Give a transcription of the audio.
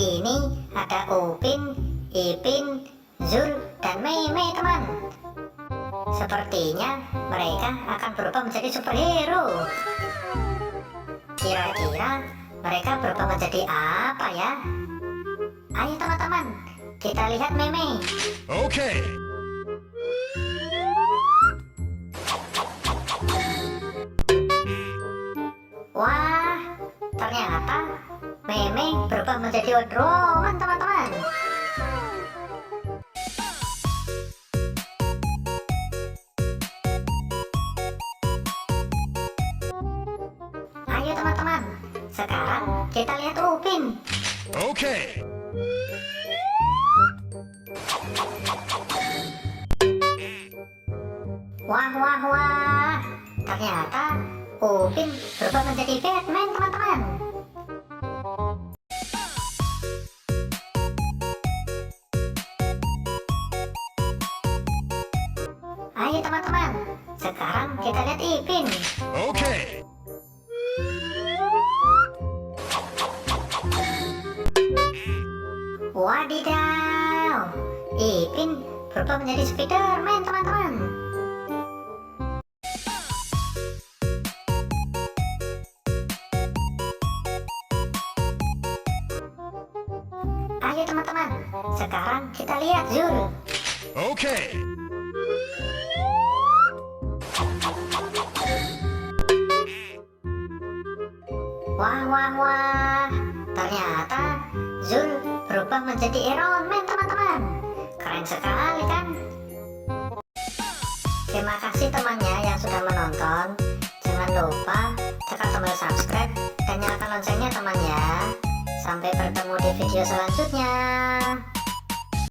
ini ada Upin, Ipin, Zul, dan Meme, teman. Sepertinya mereka akan berubah menjadi superhero. Kira-kira mereka berubah menjadi apa ya? Ayo teman-teman, kita lihat Meme. Okay. Wah, ternyata Meme berubah menjadi Wonder Woman, teman-teman. Ayo teman-teman, sekarang kita lihat Upin. Okay. Wah, wah, wah, ternyata Upin berubah menjadi Batman, teman-teman. Ayo teman-teman, sekarang kita lihat Ipin. Okay. Wadidaw, Ipin berubah menjadi Spiderman, teman-teman. Ayo teman-teman, sekarang kita lihat Zul. Okay. Wah, wah, wah, ternyata Zul berubah menjadi Iron Man, teman-teman. Keren sekali kan? Terima kasih temannya yang sudah menonton. Jangan lupa tekan tombol subscribe dan nyalakan loncengnya teman ya. Sampai bertemu di video selanjutnya.